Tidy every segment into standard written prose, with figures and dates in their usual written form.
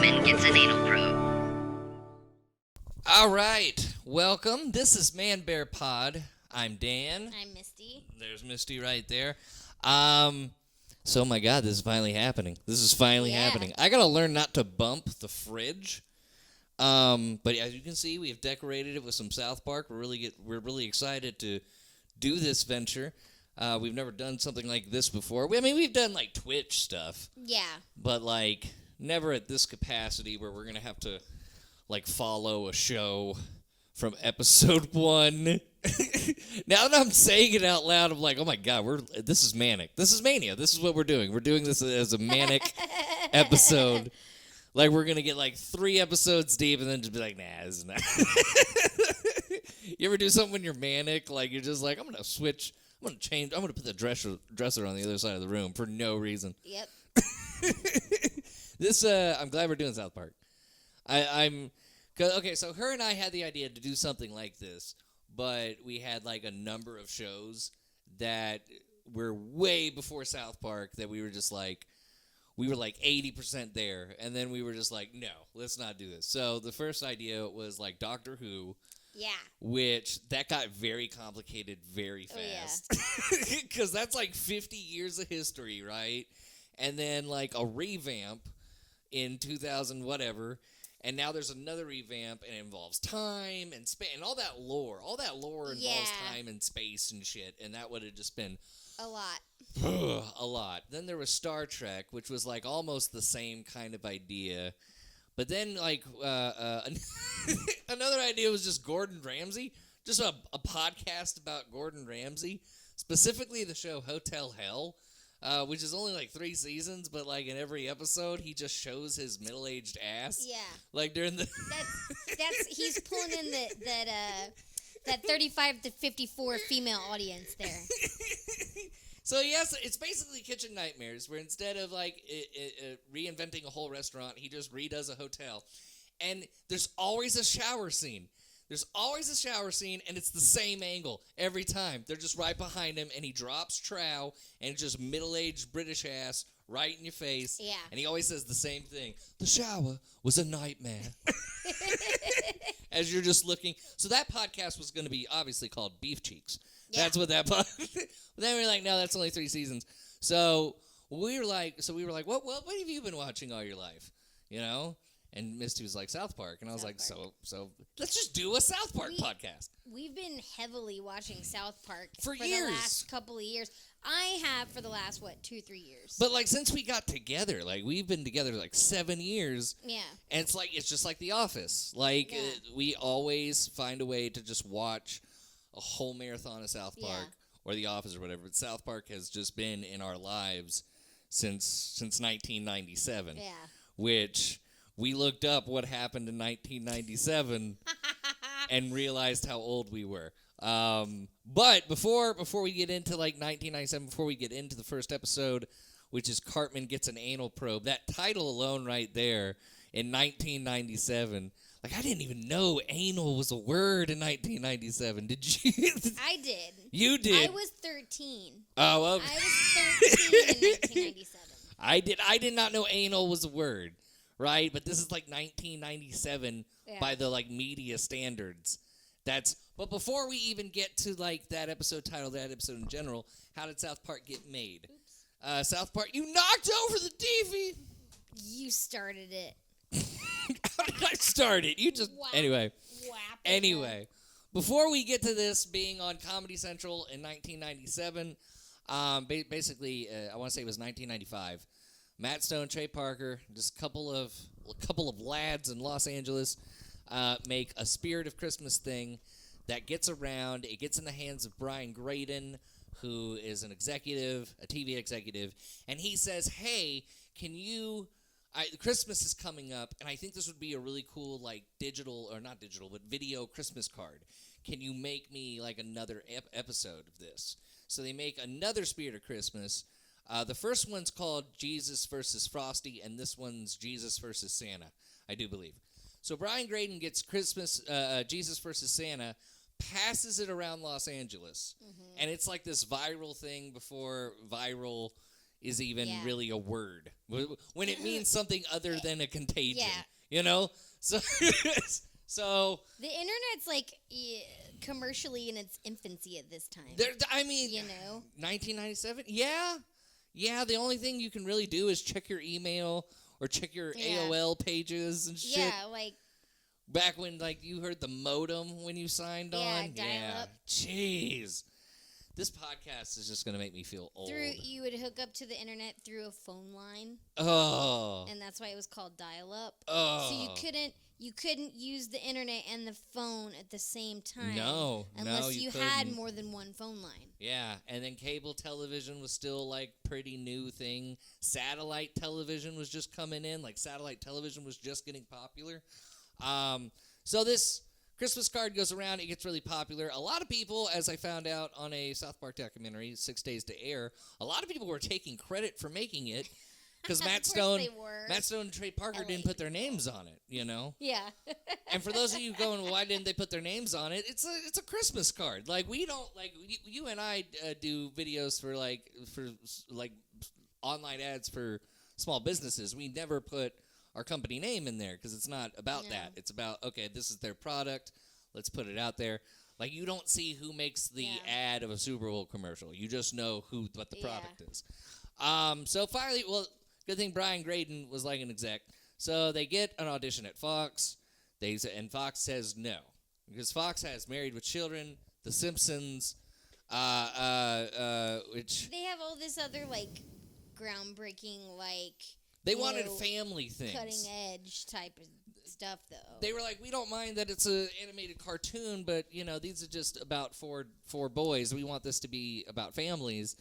Cartman Gets an anal probe. All right, welcome. This is ManBearPod. I'm Dan. I'm Misty. There's Misty right there. So my God, this is finally happening. This is finally happening. I gotta learn not to bump the fridge. But as you can see, we have decorated it with some South Park. We're really excited to do this venture. We've never done something like this before. We've done like Twitch stuff. Yeah. But like never at this capacity where we're gonna have to like follow a show from episode 1. Now that I'm saying it out loud, I'm like, oh my God, this is manic. This is mania. This is what we're doing. We're doing this as a manic episode. Like we're gonna get like 3 episodes deep and then just be like, nah, this is not. You ever do something when you're manic? Like you're just like, I'm gonna switch. I'm gonna change. I'm gonna put the dresser on the other side of the room for no reason. Yep. I'm glad we're doing South Park. Okay, so her and I had the idea to do something like this, but we had like a number of shows that were way before South Park that we were just like, we were like 80% there, and then we were just like, no, let's not do this. So the first idea was like Doctor Who. Yeah. Which, that got very complicated very fast. Because that's like 50 years of history, right? And then like a revamp in 2000 whatever, and now there's another revamp, and it involves time and space and all that lore. All that lore involves time and space and shit, and that would have just been a lot. A lot. Then there was Star Trek, which was like almost the same kind of idea. But then like another idea was just Gordon Ramsay. Just a podcast about Gordon Ramsay. Specifically the show Hotel Hell, which is only like 3 seasons, but like in every episode he just shows his middle-aged ass. Yeah. Like during the that's he's pulling in that 35 to 54 female audience there. So yes, it's basically Kitchen Nightmares, where instead of like reinventing a whole restaurant, he just redoes a hotel. And there's always a shower scene. And it's the same angle every time. They're just right behind him, and he drops trow, and it's just middle-aged British ass right in your face. Yeah. And he always says the same thing. The shower was a nightmare. As you're just looking. So that podcast was going to be obviously called Beef Cheeks. Yeah. That's what that podcast. Then we were like, no, that's only 3 seasons. So we were like, what have you been watching all your life? You know? And Misty was like, South Park. And I was so let's just do a South Park podcast. We've been heavily watching South Park for years. The last couple of years. I have for the last, 2-3 years. But, like, since we got together, like, we've been together, like, 7 years. Yeah. And it's just like The Office. Like, we always find a way to just watch a whole marathon of South Park or The Office or whatever. But South Park has just been in our lives since 1997. Yeah. Which we looked up what happened in 1997 and realized how old we were. But before we get into like 1997, before we get into the first episode, which is Cartman Gets an Anal Probe, that title alone right there in 1997, like I didn't even know anal was a word in 1997. Did you? I did. You did. I was 13. Oh, well. I was 13 in 1997. I did not know anal was a word, right? But this is like 1997 by the like media standards. But before we even get to like that episode title, that episode in general, how did South Park get made? South Park, you knocked over the TV. You started it. How did I start it? You just Anyway, before we get to this being on Comedy Central in 1997, basically I want to say it was 1995. Matt Stone, Trey Parker, just a couple of lads in Los Angeles make a Spirit of Christmas thing that gets around. It gets in the hands of Brian Graydon, who is an executive, a TV executive, and he says, hey, can you... Christmas is coming up, and I think this would be a really cool, like, video Christmas card. Can you make me, like, another episode of this? So they make another Spirit of Christmas. The first one's called Jesus versus Frosty, and this one's Jesus versus Santa, I do believe. So Brian Graydon gets Jesus versus Santa, passes it around Los Angeles, and it's like this viral thing before viral is even Yeah. really a word when it means something other than a contagion. Yeah. You know, so so The internet's like commercially in its infancy at this time. I mean, 1997. Yeah. The only thing you can really do is check your email or check your AOL pages and shit. Yeah, like Back when you heard the modem when you signed on. dial-up. Jeez. This podcast is just going to make me feel old. You would hook up to the internet through a phone line. Oh. And that's why it was called dial-up. Oh. So you couldn't use the internet and the phone at the same time. No. Unless you had couldn't. more than one phone line. Yeah, and then cable television was still pretty new thing. Satellite television was just coming in. Satellite television was just getting popular. So this Christmas card goes around. It gets really popular. A lot of people, as I found out on a South Park documentary, 6 Days to Air, a lot of people were taking credit for making it because Matt Stone and Trey Parker didn't put their names on it, you know? Yeah. And for those of you going, why didn't they put their names on it? It's a Christmas card. We don't you and I do videos for online ads for small businesses. We never put our company name in there because it's not about that. It's about, okay, this is their product. Let's put it out there. You don't see who makes the ad of a Super Bowl commercial. You just know what the product is. So finally, good thing Brian Graydon was an exec. So they get an audition at Fox. And Fox says no. Because Fox has Married with Children, The Simpsons, which... They have all this other, groundbreaking, They wanted family things. Cutting edge type of stuff, though. They were we don't mind that it's an animated cartoon, but, these are just about four boys. We want this to be about families.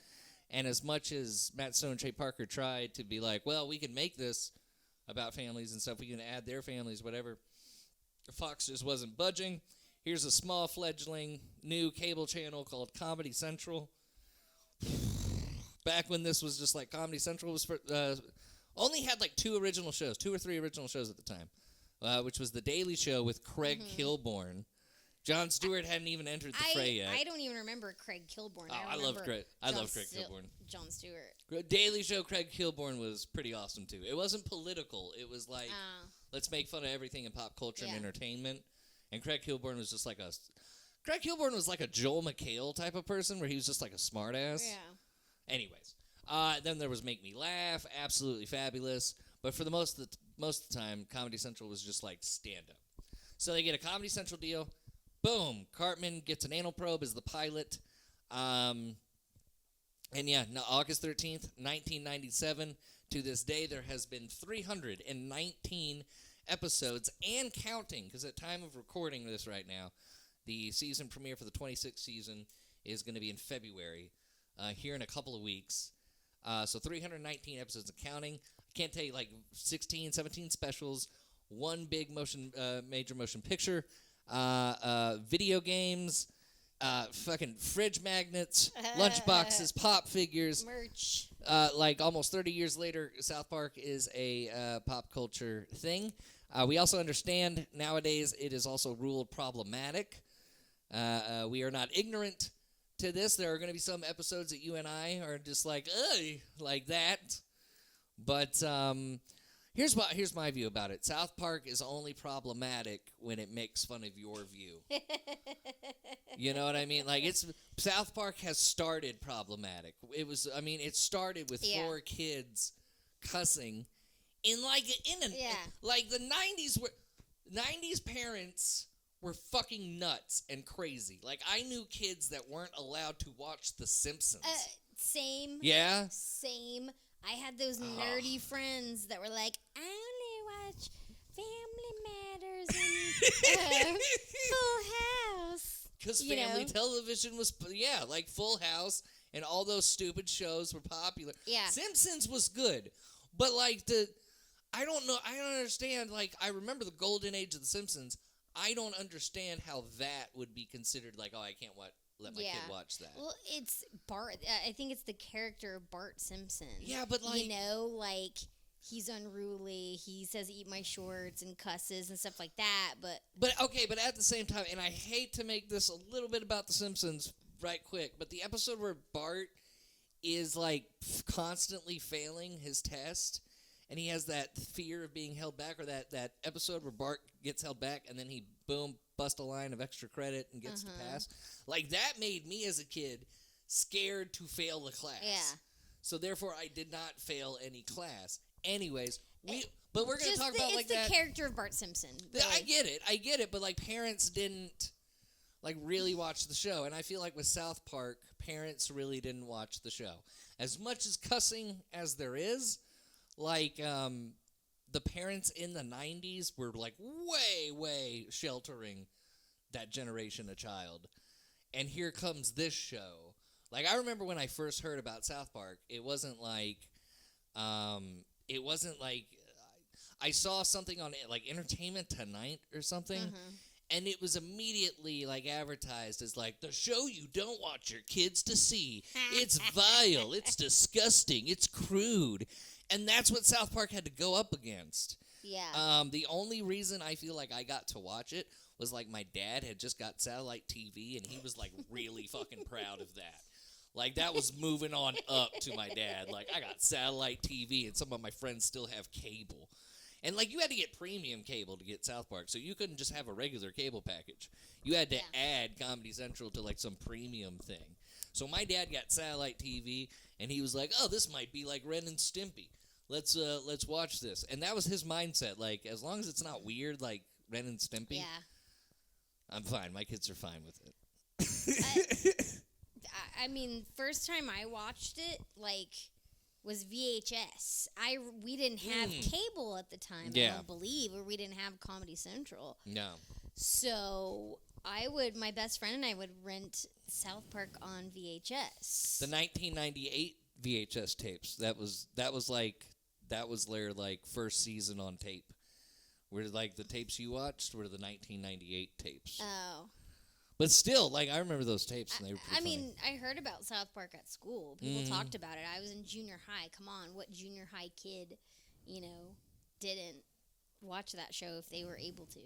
And as much as Matt Stone and Trey Parker tried to be well, we can make this about families and stuff. We can add their families, whatever. Fox just wasn't budging. Here's a small fledgling new cable channel called Comedy Central. Back when this was just Comedy Central was only had 2 or 3 original shows at the time, which was The Daily Show with Craig Kilborn. Jon Stewart hadn't even entered the fray yet. I don't even remember Craig Kilborn. I love Craig Kilborn. Jon Stewart. Daily Show Craig Kilborn was pretty awesome too. It wasn't political. It was let's make fun of everything in pop culture and entertainment. And Craig Kilborn was just Craig Kilborn was like a Joel McHale type of person where he was just a smartass. Yeah. Anyways, then there was Make Me Laugh, absolutely fabulous. But for the most of the time, Comedy Central was just stand up. So they get a Comedy Central deal. Boom, Cartman Gets an Anal Probe as the pilot. And August 13th, 1997, to this day, there has been 319 episodes and counting, because at time of recording this right now, the season premiere for the 26th season is going to be in February, here in a couple of weeks. So 319 episodes and counting. I can't tell you, 16, 17 specials, one big major motion picture, video games, fucking fridge magnets, lunchboxes, pop figures. Merch. Almost 30 years later, South Park is a pop culture thing. We also understand nowadays it is also ruled problematic. We are not ignorant to this. There are going to be some episodes that you and I are just ugh, like that. But here's my view about it. South Park is only problematic when it makes fun of your view. You know what I mean? South Park has started problematic. It started with 4 kids cussing in the 90s parents were fucking nuts and crazy. I knew kids that weren't allowed to watch The Simpsons. Same. Yeah? Same. I had those nerdy friends that were I only watch Family Matters and Full House. Because family television was, Full House and all those stupid shows were popular. Yeah. Simpsons was good. But, I don't know, I don't understand, I remember the golden age of The Simpsons. I don't understand how that would be considered, I can't let my kid watch that. Well, it's Bart. I think it's the character of Bart Simpson. Yeah, but he's unruly. He says, "Eat my shorts," and cusses and stuff like that. But at the same time, and I hate to make this a little bit about The Simpsons right quick, but the episode where Bart is like constantly failing his test, and he has that fear of being held back, or that episode where Bart gets held back and then he boom busts a line of extra credit and gets to pass. Like that made me as a kid scared to fail the class. Yeah. So therefore I did not fail any class. Anyways, but we're going to talk about like that. It's the character of Bart Simpson. Really. I get it, but like parents didn't like really watch the show, and I feel like with South Park, parents really didn't watch the show. As much as cussing as there is, like the parents in the 90s were like way sheltering that generation of child. And here comes this show. Like I remember when I first heard about South Park, it wasn't like I saw something on like Entertainment Tonight or something. And it was immediately like advertised as like the show you don't want your kids to see. It's vile. It's disgusting. It's crude. And that's what South Park had to go up against. Yeah. The only reason I feel like I got to watch it was like my dad had just got satellite TV and he was like really fucking proud of that. Like that was moving on up to my dad. Like I got satellite TV and some of my friends still have cable. And, like, you had to get premium cable to get South Park, so you couldn't just have a regular cable package. You had to add Comedy Central to, like, some premium thing. So my dad got satellite TV, and he was like, oh, this might be like Ren and Stimpy. Let's watch this. And that was his mindset. Like, as long as it's not weird like Ren and Stimpy, I'm fine. My kids are fine with it. I mean, first time I watched it, like, was VHS. We didn't have cable at the time, I don't believe, or we didn't have Comedy Central. No. So my best friend and I would rent South Park on VHS. The 1998 VHS tapes. That was their like first season on tape. Where like the tapes you watched were the 1998 tapes. Oh. But still, like, I remember those tapes, and they were pretty funny. Mean, I heard about South Park at school. People talked about it. I was in junior high. Come on, what junior high kid, didn't watch that show if they were able to?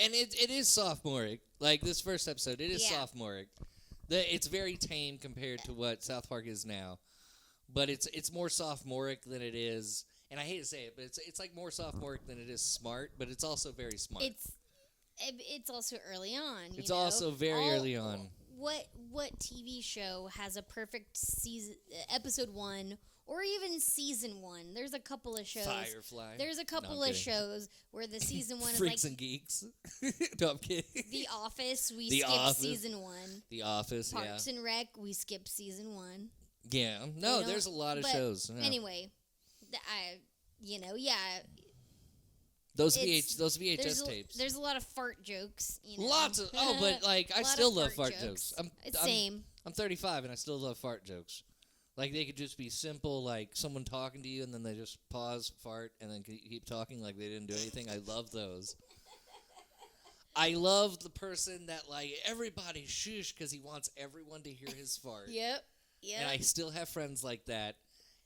And it is sophomoric. Like, this first episode, it is sophomoric. It's very tame compared to what South Park is now. But it's more sophomoric than it is, and I hate to say it, but it's like more sophomoric than it is smart, but it's also very smart. It's also early on. It's also very early on. What TV show has a perfect season, episode 1, or even season 1? There's a couple of shows. Firefly. There's a couple of shows where the season 1 is Freaks like and Geeks. No, I'm kidding. The Office. We skipped season 1. The Office. Parks and Rec. We skipped season 1. Yeah. No, there's a lot of shows. Yeah. Anyway, Those VHS tapes. There's a lot of fart jokes. Lots of but like I still love fart jokes. Same. I'm 35 and I still love fart jokes. Like they could just be simple, like someone talking to you and then they just pause, fart, and then keep talking like they didn't do anything. I love those. I love the person that like everybody shush because he wants everyone to hear his fart. Yep. And I still have friends like that,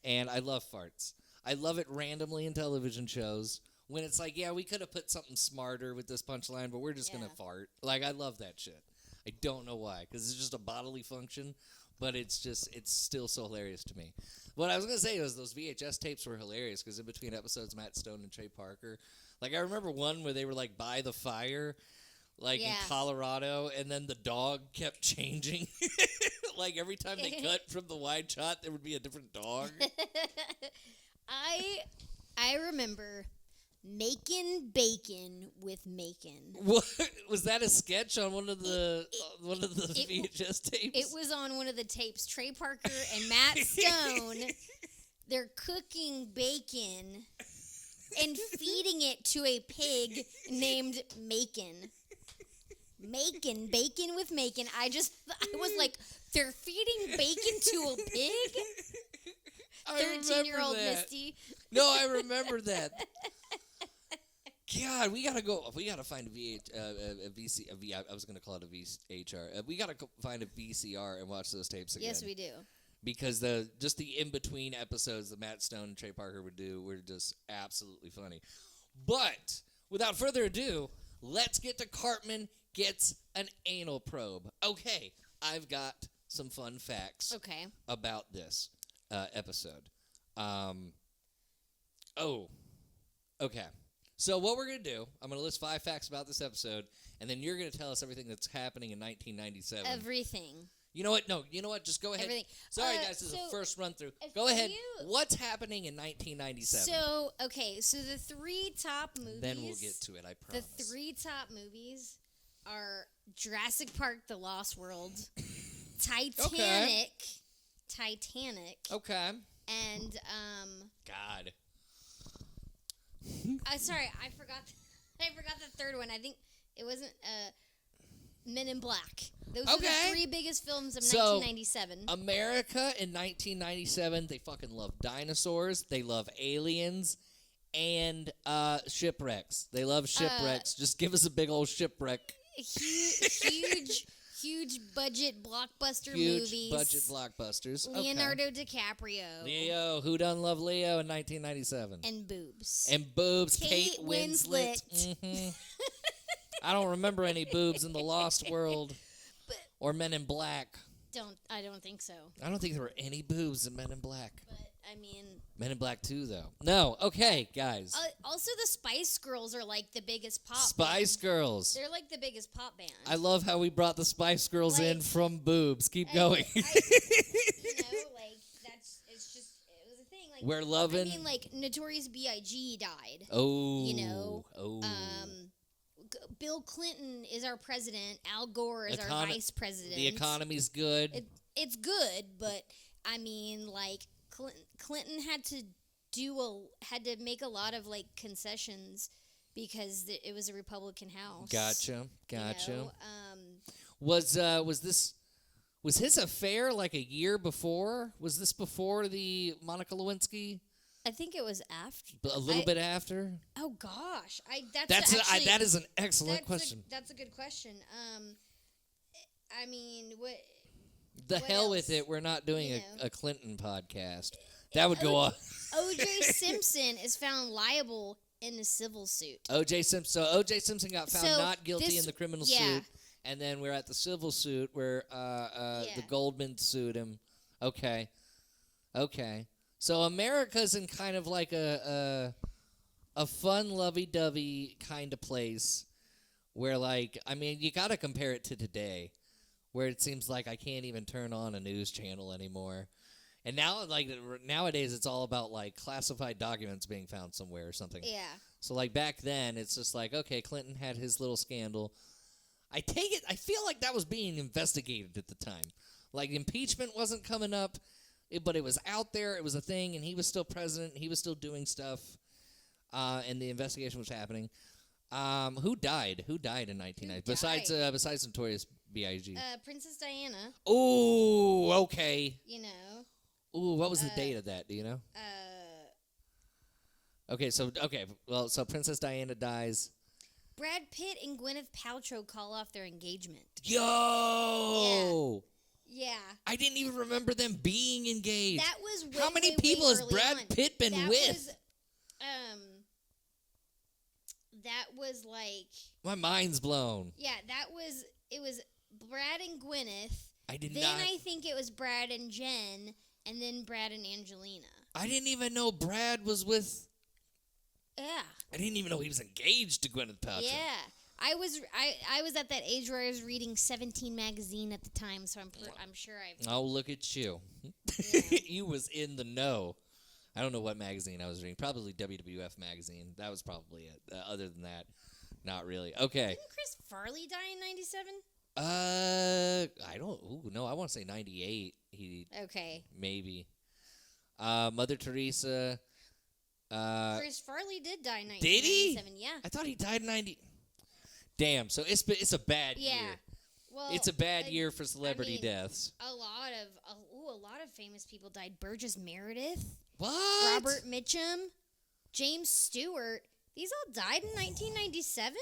and I love farts. I love it randomly in television shows. When it's like, yeah, we could have put something smarter with this punchline, but we're just going to fart. Like, I love that shit. I don't know why, because it's just a bodily function, but it's still so hilarious to me. What I was going to say was those VHS tapes were hilarious, because in between episodes, Matt Stone and Trey Parker, like, I remember one where they were, like, by the fire, like, in Colorado, and then the dog kept changing. Like, every time they cut from the wide shot, there would be a different dog. I remember Makin' Bacon with Macon. What was that a sketch on one of the VHS tapes? It was on one of the tapes. Trey Parker and Matt Stone, they're cooking bacon and feeding it to a pig named Macon. Makin' Bacon with Macon. I was like, they're feeding bacon to a pig? 13-year-old Misty. No, I remember that. God, we gotta find a VCR. I was gonna call it a VHR. We gotta find a VCR and watch those tapes again. Yes, we do. Because the in between episodes that Matt Stone and Trey Parker would do were just absolutely funny. But without further ado, let's get to Cartman Gets an Anal Probe. Okay, I've got some fun facts Okay. about this episode. Okay. So what we're going to do, I'm going to list 5 facts about this episode, and then you're going to tell us everything that's happening in 1997. Everything. You know what? No, you know what? Just go ahead. Everything. Sorry, guys, this is the first run-through. Go ahead. What's happening in 1997? So the 3 top movies. Then we'll get to it, I promise. The 3 top movies are Jurassic Park: The Lost World, Titanic, Okay. and God. sorry, I forgot. I forgot the third one. I think it wasn't Men in Black. Those are the 3 biggest films of 1997. America in 1997, they fucking love dinosaurs. They love aliens and shipwrecks. They love shipwrecks. Just give us a big old shipwreck. Huge budget blockbuster Huge movies. budget blockbusters. Leonardo DiCaprio. Leo. Who done love Leo in 1997? And boobs. And boobs. Kate Winslet. Mm-hmm. I don't remember any boobs in The Lost World or Men in Black. I don't think so. I don't think there were any boobs in Men in Black. But I mean, Men in Black 2, though. No. Okay, guys. Also, the Spice Girls are like the biggest pop. Spice Girls. They're like the biggest pop band. I love how we brought the Spice Girls in from boobs. Keep going. It was a thing. Like, we're loving. I mean, like Notorious B.I.G. died. Oh. Bill Clinton is our president. Al Gore is our vice president. The economy's good. It's good, but I mean, like Clinton had to make a lot of like concessions because it was a Republican House. Gotcha. You know? Was his affair like a year before? Was this before the Monica Lewinsky? I think it was after. A little bit after? Oh gosh, that is an excellent question. That's a good question. I mean, what? The what hell else? with it. We're not doing a Clinton podcast. That would go on. O.J. Simpson is found liable in a civil suit. O.J. Simpson. So O.J. Simpson got found not guilty in the criminal yeah. suit, and then we're at the civil suit where the Goldman sued him. Okay. So America's in kind of like a fun, lovey-dovey kind of place where, like, I mean, you got to compare it to today, where it seems like I can't even turn on a news channel anymore. And now, like, nowadays it's all about, like, classified documents being found somewhere or something. Yeah. So, like, back then, it's just like, okay, Clinton had his little scandal. I feel like that was being investigated at the time. Like, impeachment wasn't coming up. But it was out there. It was a thing, and he was still president. He was still doing stuff, and the investigation was happening. Who died? Who died in 1990? Besides Notorious B.I.G. Princess Diana. Oh, okay. You know. Ooh, what was the date of that? Do you know? So Princess Diana dies. Brad Pitt and Gwyneth Paltrow call off their engagement. Yo. Yeah. I didn't even remember them being engaged. That was way, How many people has Brad Pitt been with? That was like... My mind's blown. Yeah, it was Brad and Gwyneth. I think it was Brad and Jen, and then Brad and Angelina. I didn't even know Brad was with... Yeah. I didn't even know he was engaged to Gwyneth Paltrow. Yeah. I was at that age where I was reading 17 magazine at the time, so I'm sure I've... Oh, look at you. Yeah. You was in the know. I don't know what magazine I was reading. Probably WWF magazine. That was probably it. Other than that, not really. Okay. Didn't Chris Farley die in 97? I don't... Ooh, no, I want to say 98. Okay. Maybe. Mother Teresa... Chris Farley did die in 1997. Did he? Yeah. I thought he died in 90... Damn, so it's a bad year. Well, it's a bad year for celebrity deaths. A lot of famous people died. Burgess Meredith. What? Robert Mitchum. James Stewart. These all died in 1997?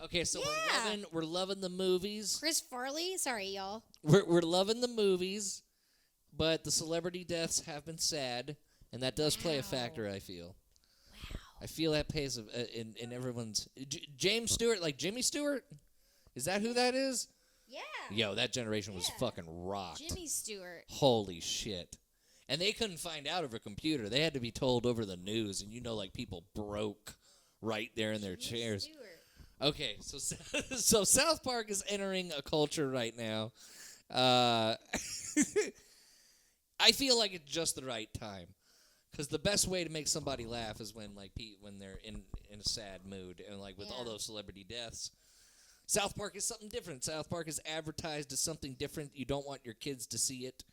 Okay, so we're loving the movies. Chris Farley. Sorry, y'all. We're loving the movies, but the celebrity deaths have been sad, and that does play a factor, I feel. I feel that plays in everyone's... James Stewart, like Jimmy Stewart? Is that who that is? Yeah. Yo, that generation was Yeah. fucking rocked. Jimmy Stewart. Holy shit. And they couldn't find out over a computer. They had to be told over the news, and like people broke right there in their Jimmy chairs. Stewart. Okay, so South Park is entering a culture right now. I feel like it's just the right time, because the best way to make somebody laugh is when when they're in a sad mood, and like with all those celebrity deaths. South Park is something different. South Park is advertised as something different. You don't want your kids to see it.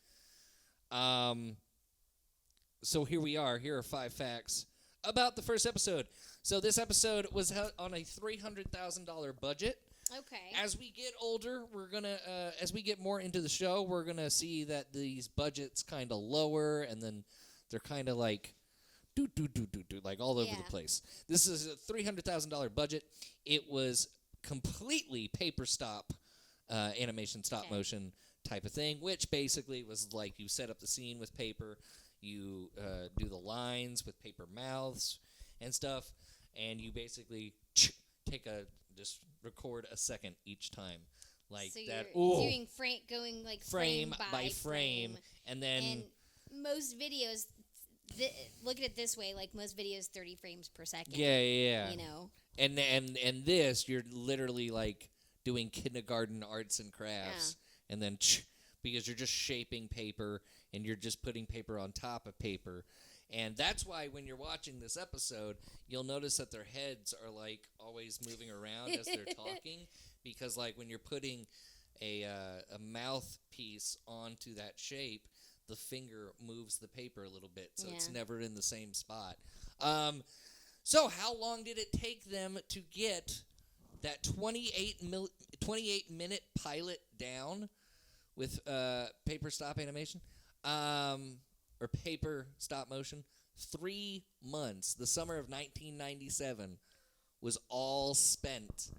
So here we are. Here are 5 facts about the first episode. So this episode was held on a $300,000 budget. Okay. As we get older, we're gonna as we get more into the show, we're gonna see that these budgets kind of lower, and then they're kind of like do like all over the place. This is a $300,000 budget. It was completely paper stop animation, stop motion type of thing, which basically was like you set up the scene with paper, you do the lines with paper mouths and stuff, and you basically just record a second each time, like so that. You're doing going like frame by frame, and then most videos. Look at it this way: like most videos, 30 frames per second. Yeah. You know. And this, you're literally like doing kindergarten arts and crafts, and then because you're just shaping paper, and you're just putting paper on top of paper. And that's why when you're watching this episode, you'll notice that their heads are like always moving around as they're talking, because like when you're putting a mouthpiece onto that shape, the finger moves the paper a little bit, so it's never in the same spot. So how long did it take them to get that 28-minute pilot down with paper stop animation? Or paper stop motion? 3 months. The summer of 1997 was all spent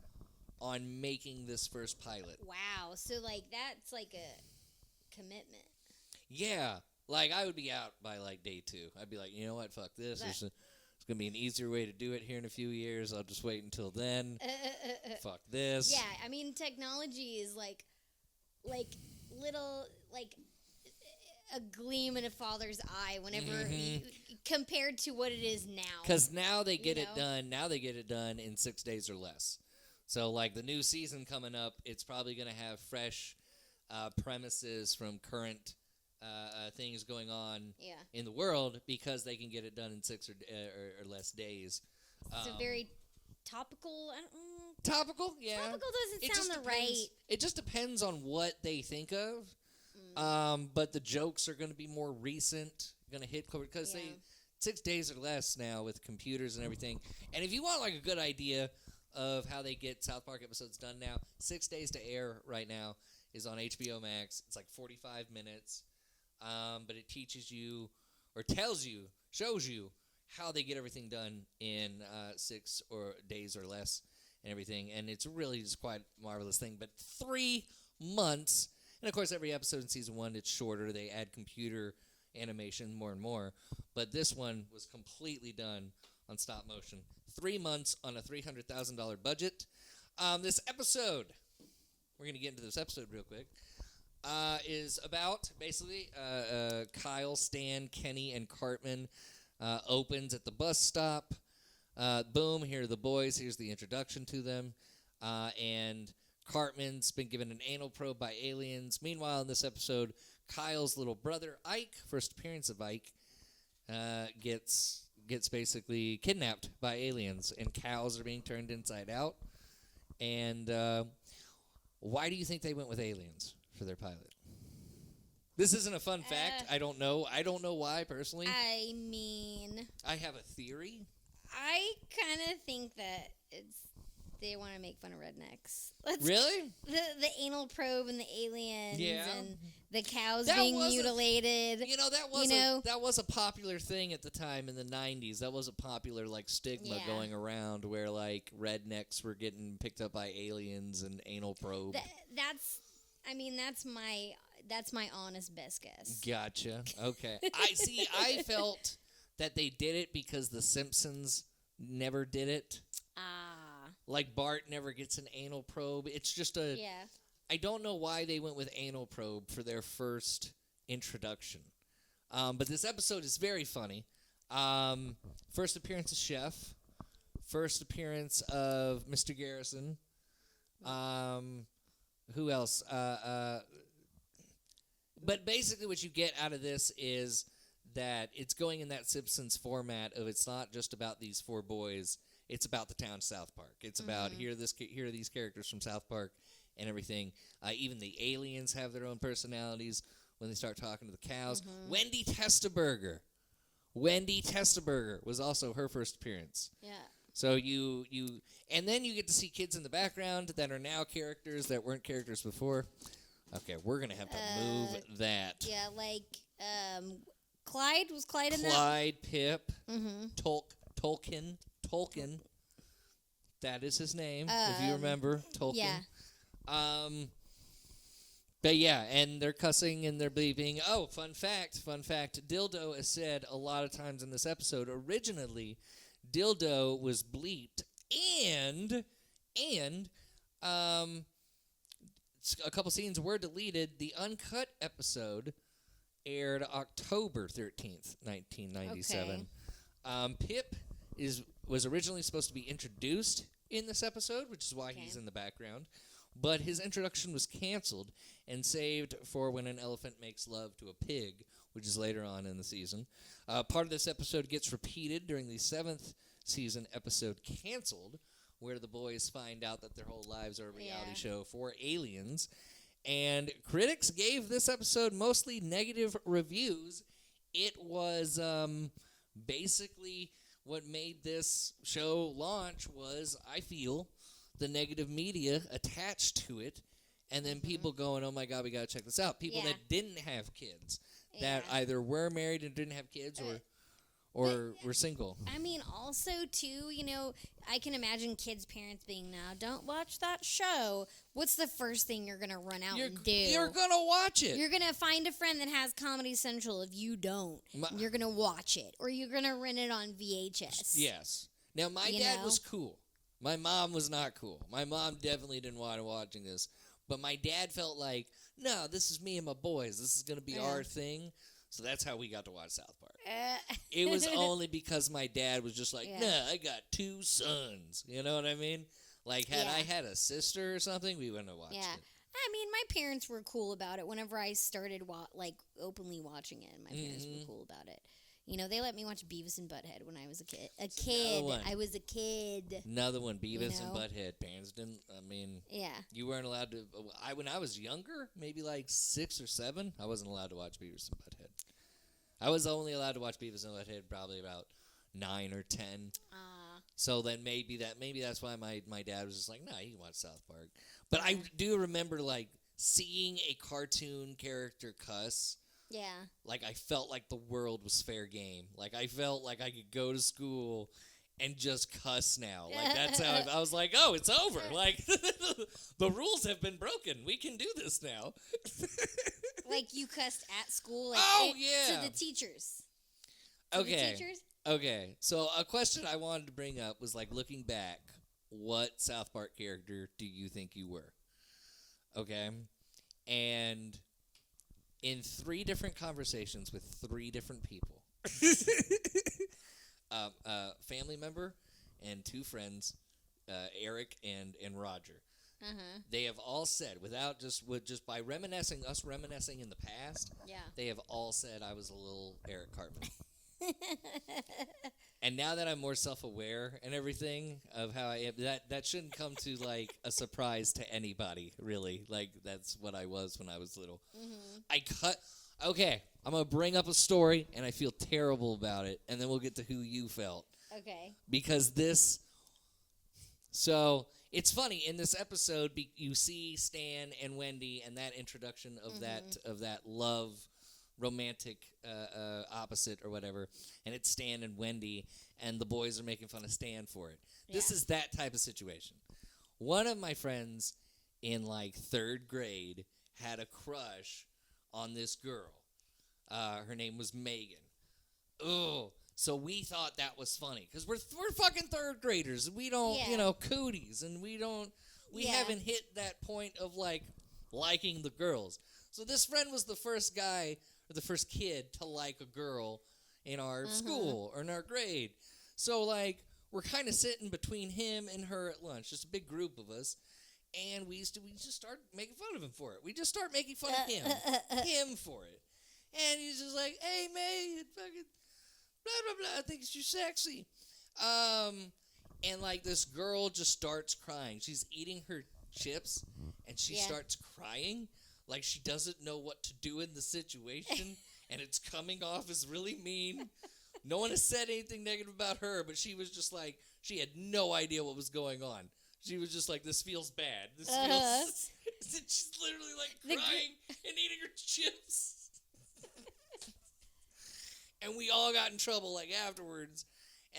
on making this first pilot. Wow. So, like, that's like a commitment. Yeah. Like, I would be out by, like, day 2. I'd be like, you know what? Fuck this. It's going to be an easier way to do it here in a few years. I'll just wait until then. Fuck this. Yeah. I mean, technology is like little, like, a gleam in a father's eye whenever compared to what it is now. Because now they get it done. Now they get it done in 6 days or less. So, like, the new season coming up, it's probably going to have fresh premises from current things going on in the world, because they can get it done in 6 or less days. It's a very topical. Topical, yeah. Topical doesn't sound right. It just depends on what they think of. But the jokes are going to be more recent, going to hit because 6 days or less now with computers and everything. And if you want like a good idea of how they get South Park episodes done now, 6 days to air right now is on HBO Max. It's like 45 minutes, but it teaches you or shows you how they get everything done in 6 days or less and everything. And it's really just quite a marvelous thing. But 3 months. And, of course, every episode in Season 1, it's shorter. They add computer animation more and more. But this one was completely done on stop motion. 3 months on a $300,000 budget. This episode, we're going to get into this episode real quick, is about, basically, Kyle, Stan, Kenny, and Cartman opens at the bus stop. Boom, here are the boys. Here's the introduction to them. And Cartman's been given an anal probe by aliens. Meanwhile, in this episode, Kyle's little brother, Ike, first appearance of Ike, gets basically kidnapped by aliens, and cows are being turned inside out. And why do you think they went with aliens for their pilot? This isn't a fun fact. I don't know. I don't know why, personally. I mean, I have a theory. I kind of think that they want to make fun of rednecks. Really? The anal probe and the aliens and the cows that being mutilated. That was a popular thing at the time in the 90s. That was a popular like stigma going around where like rednecks were getting picked up by aliens and anal probe. That's my honest best guess. Gotcha. Okay. I felt that they did it because the Simpsons never did it. Like Bart never gets an anal probe. It's just a. Yeah. I don't know why they went with anal probe for their first introduction. But this episode is very funny. First appearance of Chef. First appearance of Mr. Garrison. Who else? But basically what you get out of this is that it's going in that Simpsons format of it's not just about these four boys. It's about the town South Park. It's about here are these characters from South Park and everything. Even the aliens have their own personalities when they start talking to the cows. Wendy Testaburger. Wendy Testaburger was also her first appearance. Yeah. So and then you get to see kids in the background that are now characters that weren't characters before. Okay, we're going to have to move that. Yeah, like, Clyde, was Clyde in that? Clyde, Pip, Tolkien. That is his name, if you remember, Tolkien. Yeah. But yeah, and they're cussing and they're bleeping. Oh, fun fact, dildo is said a lot of times in this episode. Originally, dildo was bleeped, and a couple scenes were deleted. The uncut episode aired October 13th, 1997. Okay. Pip was originally supposed to be introduced in this episode, which is why he's in the background. But his introduction was canceled and saved for when an elephant makes love to a pig, which is later on in the season. Part of this episode gets repeated during the 7th season episode Canceled, where the boys find out that their whole lives are a reality show for aliens. And critics gave this episode mostly negative reviews. It was basically what made this show launch was, I feel, the negative media attached to it, and then people going, oh my God, we got to check this out. People that didn't have kids, that either were married and didn't have kids or were single. I mean, also, too, I can imagine kids' parents being, now, don't watch that show. What's the first thing you're going to run out and do? You're going to watch it. You're going to find a friend that has Comedy Central. If you don't, you're going to watch it. Or you're going to rent it on VHS. Yes. Now, my dad was cool. My mom was not cool. My mom definitely didn't want to watching this. But my dad felt like, no, this is me and my boys. This is going to be our thing. So that's how we got to watch South Park. It was only because my dad was just like, nah, I got 2 sons. You know what I mean? Like, had I had a sister or something, we wouldn't have watched it. I mean, my parents were cool about it whenever I started, openly watching it. My parents were cool about it. They let me watch Beavis and Butthead when I was a kid. I was a kid. Another one, Beavis and Butthead. Parents didn't, Yeah. You weren't allowed to. When I was younger, maybe like 6 or 7, I wasn't allowed to watch Beavis and Butthead. I was only allowed to watch Beavis and Butthead probably about 9 or 10. So then maybe that's why my dad was just like, nah, you can watch South Park. But I do remember, like, seeing a cartoon character cuss. Yeah. Like, I felt like the world was fair game. Like, I felt like I could go to school and just cuss now. Like, that's how I was like, oh, it's over. Like, the rules have been broken. We can do this now. Like, you cussed at school? To the teachers? Okay. Okay. So, a question I wanted to bring up was, like, looking back, what South Park character do you think you were? Okay? And in 3 different conversations with 3 different people, family member and 2 friends, Eric and Roger. They have all said, just by reminiscing in the past, they have all said I was a little Eric Cartman. And now that I'm more self-aware and everything of how I am, that shouldn't come to, like, a surprise to anybody, really. Like, that's what I was when I was little. Okay, I'm going to bring up a story, and I feel terrible about it, and then we'll get to who you felt. Okay. Because so, it's funny, in this episode, you see Stan and Wendy and that introduction of that love romantic opposite or whatever, and it's Stan and Wendy, and the boys are making fun of Stan for it. This is that type of situation. One of my friends in, like, 3rd grade had a crush on this girl. Her name was Megan. Oh, so we thought that was funny because we're fucking 3rd graders. We don't, cooties, and we haven't hit that point of, like, liking the girls. So this friend was the first guy, or the first kid to like a girl in our school, or in our grade. So, like, we're kind of sitting between him and her at lunch, just a big group of us, and we just start making fun of him for it. We just start making fun of him for it. And he's just like, hey, May, fucking blah, blah, blah, I think you're sexy. And, like, this girl just starts crying. She's eating her chips, and she starts crying like she doesn't know what to do in the situation, and it's coming off as really mean. No one has said anything negative about her, but she was just like, she had no idea what was going on. She was just like, this feels bad. This feels... She's literally, like, crying and eating her chips. And we all got in trouble, like, afterwards.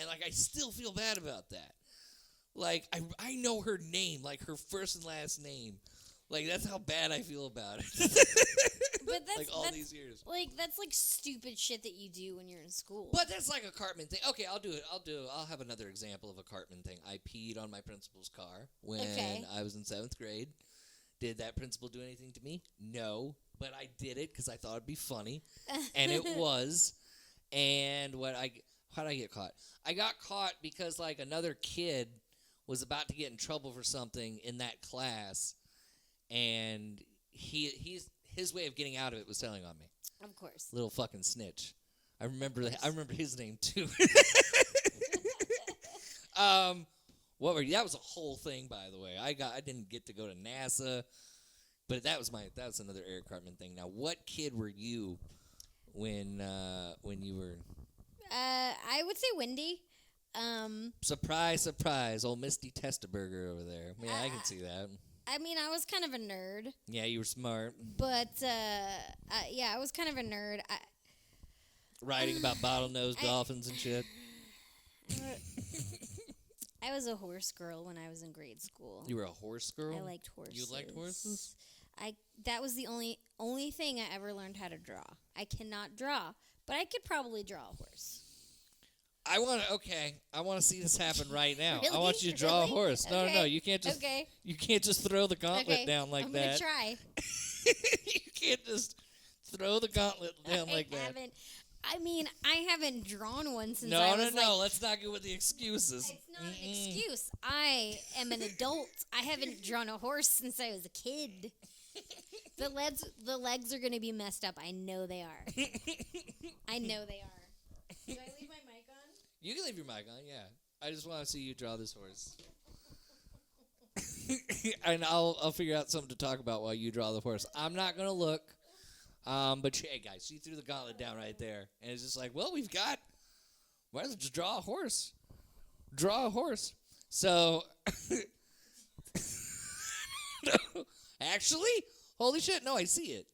And, like, I still feel bad about that. Like, I know her name, like, her first and last name. Like, that's how bad I feel about it. But that's, like, all these years. Like, that's, like, stupid shit that you do when you're in school. But that's like a Cartman thing. Okay, I'll do it. I'll have another example of a Cartman thing. I peed on my principal's car when I was in 7th grade. Did that principal do anything to me? No. But I did it because I thought it'd be funny. And it was. And how did I get caught? I got caught because, like, another kid was about to get in trouble for something in that class, and his way of getting out of it was telling on me. Of course. Little fucking snitch. I remember his name too. That was a whole thing, by the way. I didn't get to go to NASA, but that was another Eric Cartman thing. Now, what kid were you when you were? I would say Wendy. Surprise, surprise, old Misty Testaberger over there. Yeah, I can see that. I mean, I was kind of a nerd. Yeah, you were smart. But, yeah, I was kind of a nerd. Writing about bottlenose dolphins and shit. I was a horse girl when I was in grade school. You were a horse girl? I liked horses. You liked horses? That was the only thing I ever learned how to draw. I cannot draw, but I could probably draw a horse. I want to see this happen right now. Really? I want you to draw a horse. Okay. No, you can't just throw the gauntlet down like that. I'm gonna try. You can't just throw the gauntlet down like that. I haven't drawn one since I was No. Let's not go with the excuses. It's not an excuse. I am an adult. I haven't drawn a horse since I was a kid. The legs are gonna be messed up. I know they are. I know they are. Do I leave my mic on? You can leave your mic on, yeah. I just want to see you draw this horse. And I'll figure out something to talk about while you draw the horse. I'm not going to look. But hey, guys, she threw the gauntlet down right there. And it's just like, well, why don't you just draw a horse? Draw a horse. So, no, actually, holy shit, no, I see it.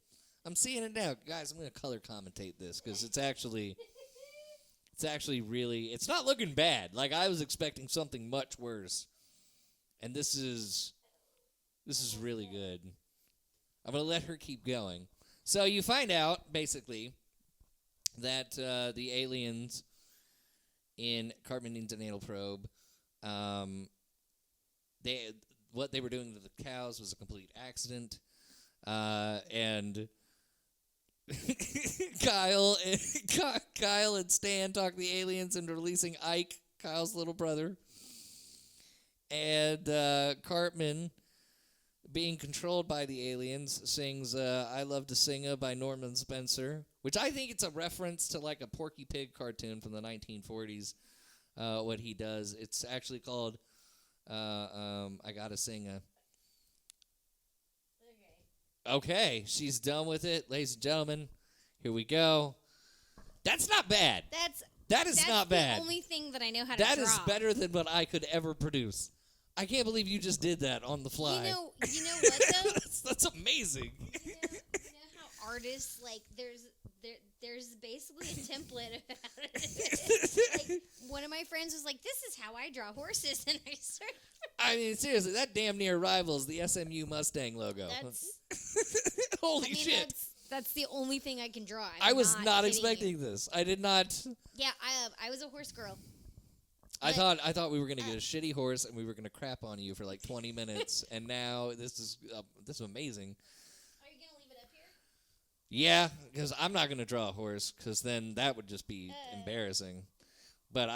I'm seeing it now. Guys, I'm going to color commentate this because it's actually really, it's not looking bad. Like, I was expecting something much worse. And this is really good. I'm going to let her keep going. So you find out, basically, that the aliens in Cartman Needs an Anal Probe, what they were doing to the cows was a complete accident. And Kyle and Stan talk the aliens into releasing Ike, Kyle's little brother. And Cartman, being controlled by the aliens, sings I Love to Singa by Norman Spencer, which I think it's a reference to like a Porky Pig cartoon from the 1940s, what he does. It's actually called I Gotta Singa. Okay, she's done with it. Ladies and gentlemen, here we go. That's not bad. That is not bad. That's the only thing that I know how to draw. That is better than what I could ever produce. I can't believe you just did that on the fly. You know what though? That's amazing. You know how artists, like, there's basically a template about it. Like, one of my friends was like, "This is how I draw horses," and I started. I mean, seriously, that damn near rivals the SMU Mustang logo. Holy shit! That's the only thing I can draw. I was not expecting this. I did not. Yeah, I was a horse girl. I thought we were gonna get a shitty horse and we were gonna crap on you for like 20 minutes, and now this is amazing. Yeah, because I'm not gonna draw a horse, because then that would just be embarrassing. But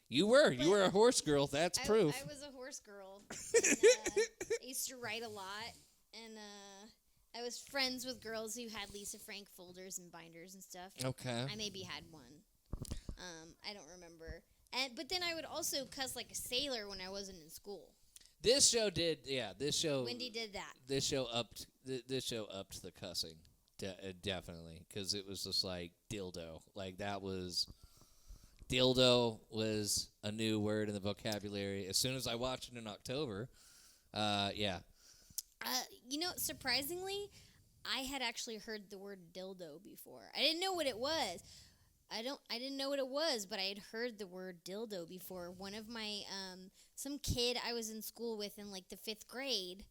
you were a horse girl. That's proof. I was a horse girl. And, I used to write a lot, and I was friends with girls who had Lisa Frank folders and binders and stuff. Okay. I maybe had one. I don't remember. But then I would also cuss like a sailor when I wasn't in school. This show did, yeah. This show. Wendy did that. This show upped the cussing, definitely, because it was just like dildo. Like dildo was a new word in the vocabulary. As soon as I watched it in October, yeah. Surprisingly, I had actually heard the word dildo before. I didn't know what it was. I didn't know what it was, but I had heard the word dildo before. One of my some kid I was in school with in like the 5th grade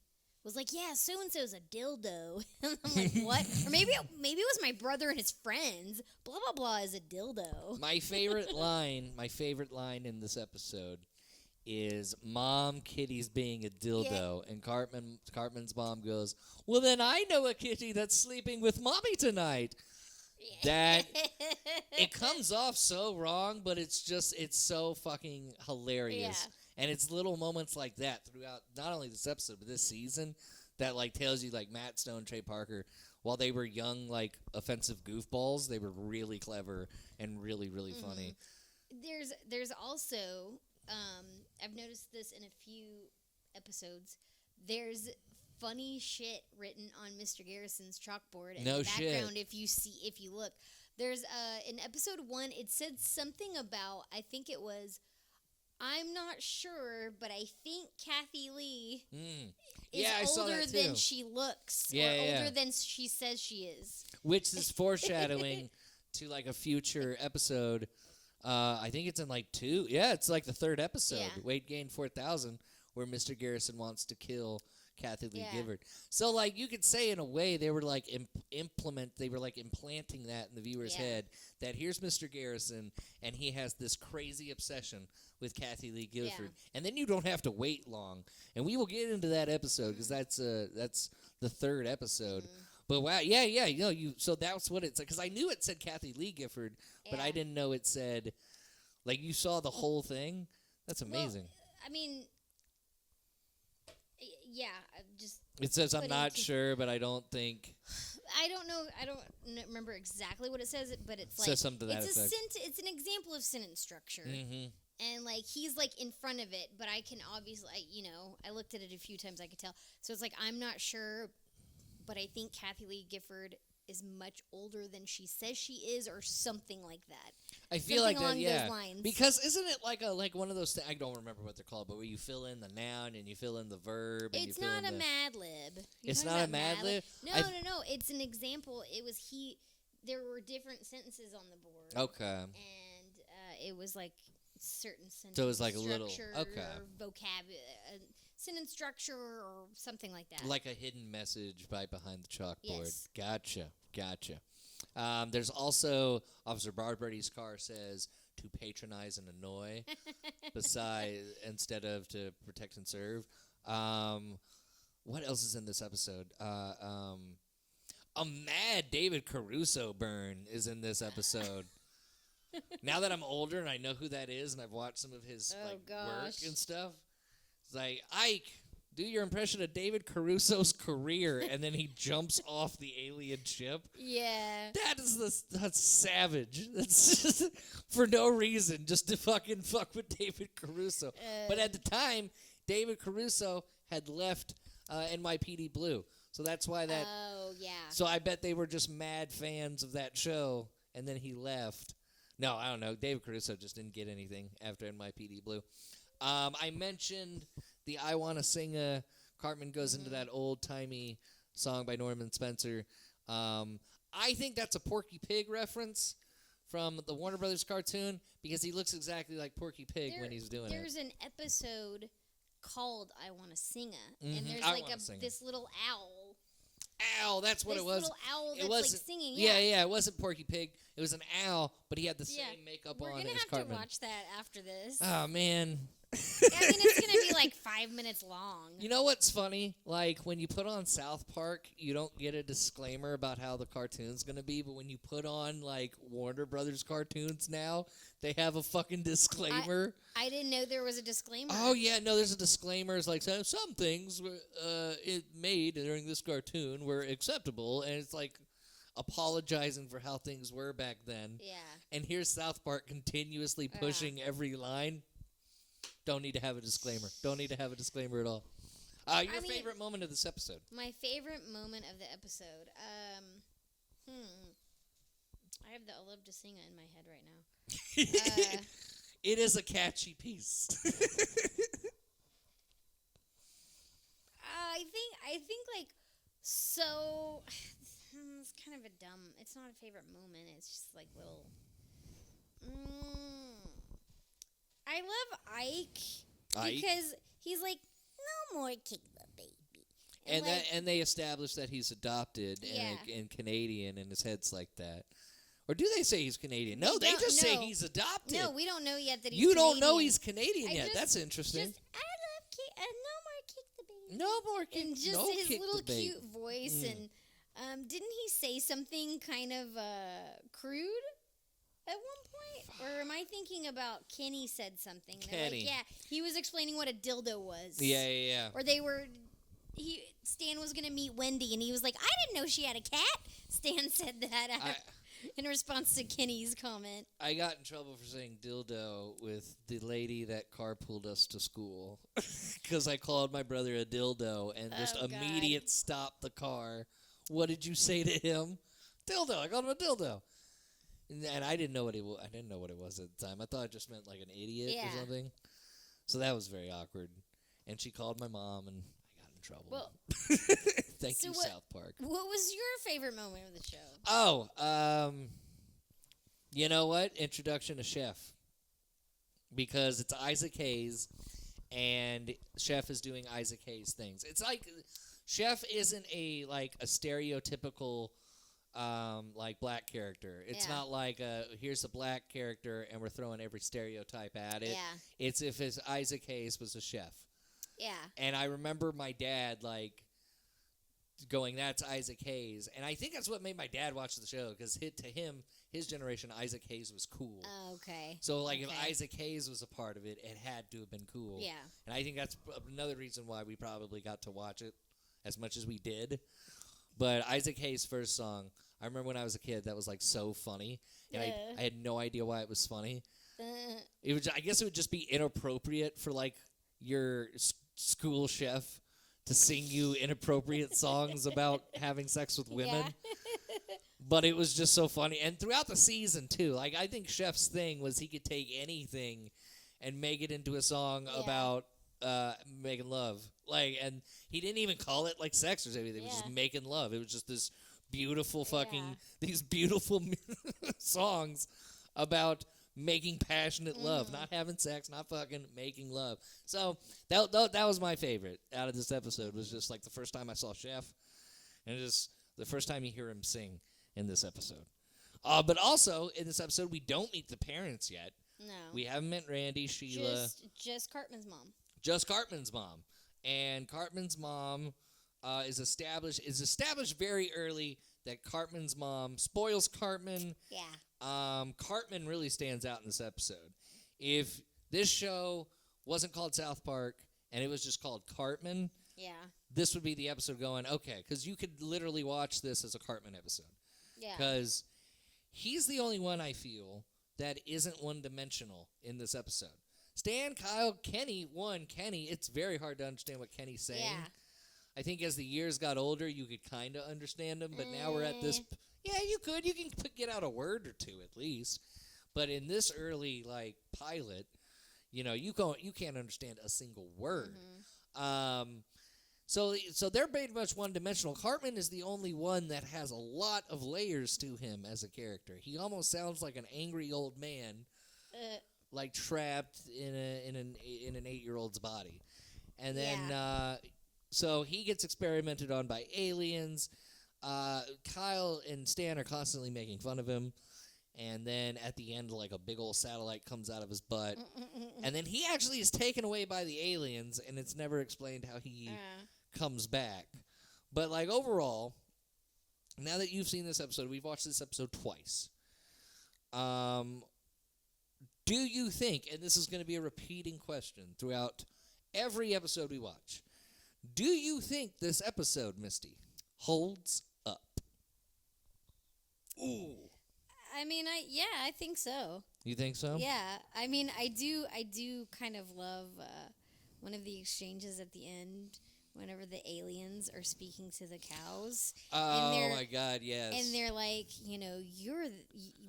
was like, "Yeah, so and so's a dildo." I'm like, "What?" Or maybe it was my brother and his friends. Blah blah blah is a dildo. My favorite line in this episode is Mom Kitty's being a dildo, and Cartman's mom goes, "Well, then I know a kitty that's sleeping with Mommy tonight." That it comes off so wrong, but it's so fucking hilarious. Yeah. And it's little moments like that throughout not only this episode but this season that like tells you like Matt Stone, Trey Parker, while they were young like offensive goofballs, they were really clever and really really funny. There's also I've noticed this in a few episodes. There's funny shit written on Mr. Garrison's chalkboard in the background. Shit. If you look, there's in episode 1 it said something about, I think it was, I'm not sure, but I think Kathy Lee is older than she looks, or older than she says she is, which is foreshadowing to like a future episode. I think it's in like 2. Yeah, it's like the 3rd episode. Weight Gain 4,000, where Mr. Garrison wants to kill Kathy Lee Gifford. So, like, you could say in a way they were like implanting that in the viewer's head, that here's Mr. Garrison and he has this crazy obsession with Kathy Lee Gifford, and then you don't have to wait long. And we will get into that episode because that's the 3rd episode. But wow, so that's what it's like, because I knew it said Kathy Lee Gifford, but I didn't know it said, like, you saw the whole thing. That's amazing. Well, I mean, yeah, it says I'm not sure, but I don't think. I don't know. I don't remember exactly what it says, but it's like says something to that effect. It's an example of sentence structure, and like he's like in front of it, but I can obviously, I looked at it a few times. I could tell. So it's like I'm not sure, but I think Kathy Lee Gifford is much older than she says she is, or something like that. I feel like that, those lines. Because isn't it like one of those things? I don't remember what they're called, but where you fill in the noun and you fill in the verb. And it's you fill not in a Mad Lib. It's not a Mad Lib? No. It's an example. It was there were different sentences on the board. Okay. And it was like certain sentence so it was like a little or vocabulary, sentence structure or something like that. Like a hidden message right behind the chalkboard. Yes. Gotcha. There's also Officer Barbrady's car says to patronize and annoy, instead of to protect and serve. What else is in this episode? A mad David Caruso burn is in this episode. Now that I'm older and I know who that is, and I've watched some of his work and stuff, it's like, Ike, do your impression of David Caruso's career, and then he jumps off the alien ship. Yeah. That's savage. That's just for no reason, just to fucking fuck with David Caruso. But at the time, David Caruso had left NYPD Blue. So that's why that... Oh, yeah. So I bet they were just mad fans of that show, and then he left. No, I don't know. David Caruso just didn't get anything after NYPD Blue. I mentioned the I Wanna Sing a... Cartman goes into that old-timey song by Norman Spencer. I think that's a Porky Pig reference from the Warner Brothers cartoon, because he looks exactly like Porky Pig when he's doing There's an episode called I Wanna Singa, and there's like this little owl. Owl, that's what it was. This little owl that's like singing. Yeah, it wasn't Porky Pig. It was an owl, but he had the same makeup on. We're gonna as have Cartman. to watch that after this. Oh man, it's going to be like 5 minutes long. You know what's funny? Like, when you put on South Park, you don't get a disclaimer about how the cartoon's going to be, but when you put on, like, Warner Brothers cartoons now, they have a fucking disclaimer. I didn't know there was a disclaimer. Oh, yeah, no, there's a disclaimer. It's like, some things it made during this cartoon were acceptable, and it's like apologizing for how things were back then. Yeah. And here's South Park continuously pushing every line. Don't need to have a disclaimer. Don't need to have a disclaimer at all. Your favorite moment of this episode? My favorite moment of the episode. I have the I love to sing it in my head right now. It is a catchy piece. I think like so. It's kind of a dumb. It's not a favorite moment. It's just like little. I love Ike because he's like, no more kick the baby. And they establish that he's adopted and Canadian, and his head's like that. Or do they say he's Canadian? No, they just say he's adopted. No, we don't know yet that he's You Canadian. don't know he's Canadian yet. That's interesting. Just, I love no more kick the baby. No more kick. And just no his kick little the baby. cute voice. And didn't he say something kind of crude at one point? Or am I thinking about Kenny said something? And they're like, yeah, he was explaining what a dildo was. Yeah. Or Stan was going to meet Wendy, and he was like, I didn't know she had a cat. Stan said that in response to Kenny's comment. I got in trouble for saying dildo with the lady that carpooled us to school because I called my brother a dildo and just immediate stopped the car. What did you say to him? Dildo. I called him a dildo. And I didn't know what it was. I didn't know what it was at the time. I thought it just meant like an idiot or something. So that was very awkward. And she called my mom, and I got in trouble. Well, Thank you, South Park. What was your favorite moment of the show? Oh, you know what? Introduction to Chef. Because it's Isaac Hayes, and Chef is doing Isaac Hayes things. It's like Chef isn't a stereotypical like black character. It's not like here's a black character and we're throwing every stereotype at it. Yeah. It's if Isaac Hayes was a chef. Yeah. And I remember my dad going, that's Isaac Hayes. And I think that's what made my dad watch the show, because to him, his generation, Isaac Hayes was cool. Oh, okay. So if Isaac Hayes was a part of it, it had to have been cool. Yeah. And I think that's another reason why we probably got to watch it as much as we did. But Isaac Hayes' first song, I remember when I was a kid, that was so funny. And I had no idea why it was funny. I guess it would just be inappropriate for your school chef to sing you inappropriate songs about having sex with women. Yeah. But it was just so funny. And throughout the season, too. I think Chef's thing was he could take anything and make it into a song about making love. And he didn't even call it sex or anything. It was just making love. It was just this beautiful these beautiful songs about making passionate love, not having sex, not fucking, making love. So that was my favorite out of this episode. Was just the first time I saw Chef, and just the first time you hear him sing in this episode. But also in this episode, we don't meet the parents yet. No, we haven't met Randy, Sheila, just Cartman's mom. Just Cartman's mom, and Cartman's mom is established very early that Cartman's mom spoils Cartman. Yeah. Cartman really stands out in this episode. If this show wasn't called South Park and it was just called Cartman, this would be the episode going, okay, because you could literally watch this as a Cartman episode. Yeah. Because he's the only one, I feel, that isn't one-dimensional in this episode. Stan, Kyle, Kenny, it's very hard to understand what Kenny's saying. Yeah. I think as the years got older, you could kind of understand him, but now we're at this. Yeah, you could. You can get out a word or two at least. But in this early pilot, you can't understand a single word. Mm-hmm. So they're pretty much one dimensional. Cartman is the only one that has a lot of layers to him as a character. He almost sounds like an angry old man, trapped in an 8-year-old's body, and then. So he gets experimented on by aliens. Kyle and Stan are constantly making fun of him. and then at the end, like a big old satellite comes out of his butt, and then he actually is taken away by the aliens, and it's never explained how he comes back. But like overall, now that you've seen this episode, we've watched this episode twice. Do you think, and this is going to be a repeating question throughout every episode we watch, do you think this episode, Misty, holds up? Ooh. I mean, I think so. You think so? Yeah. I mean, I do kind of love one of the exchanges at the end whenever the aliens are speaking to the cows. Oh, my God, yes. And they're like,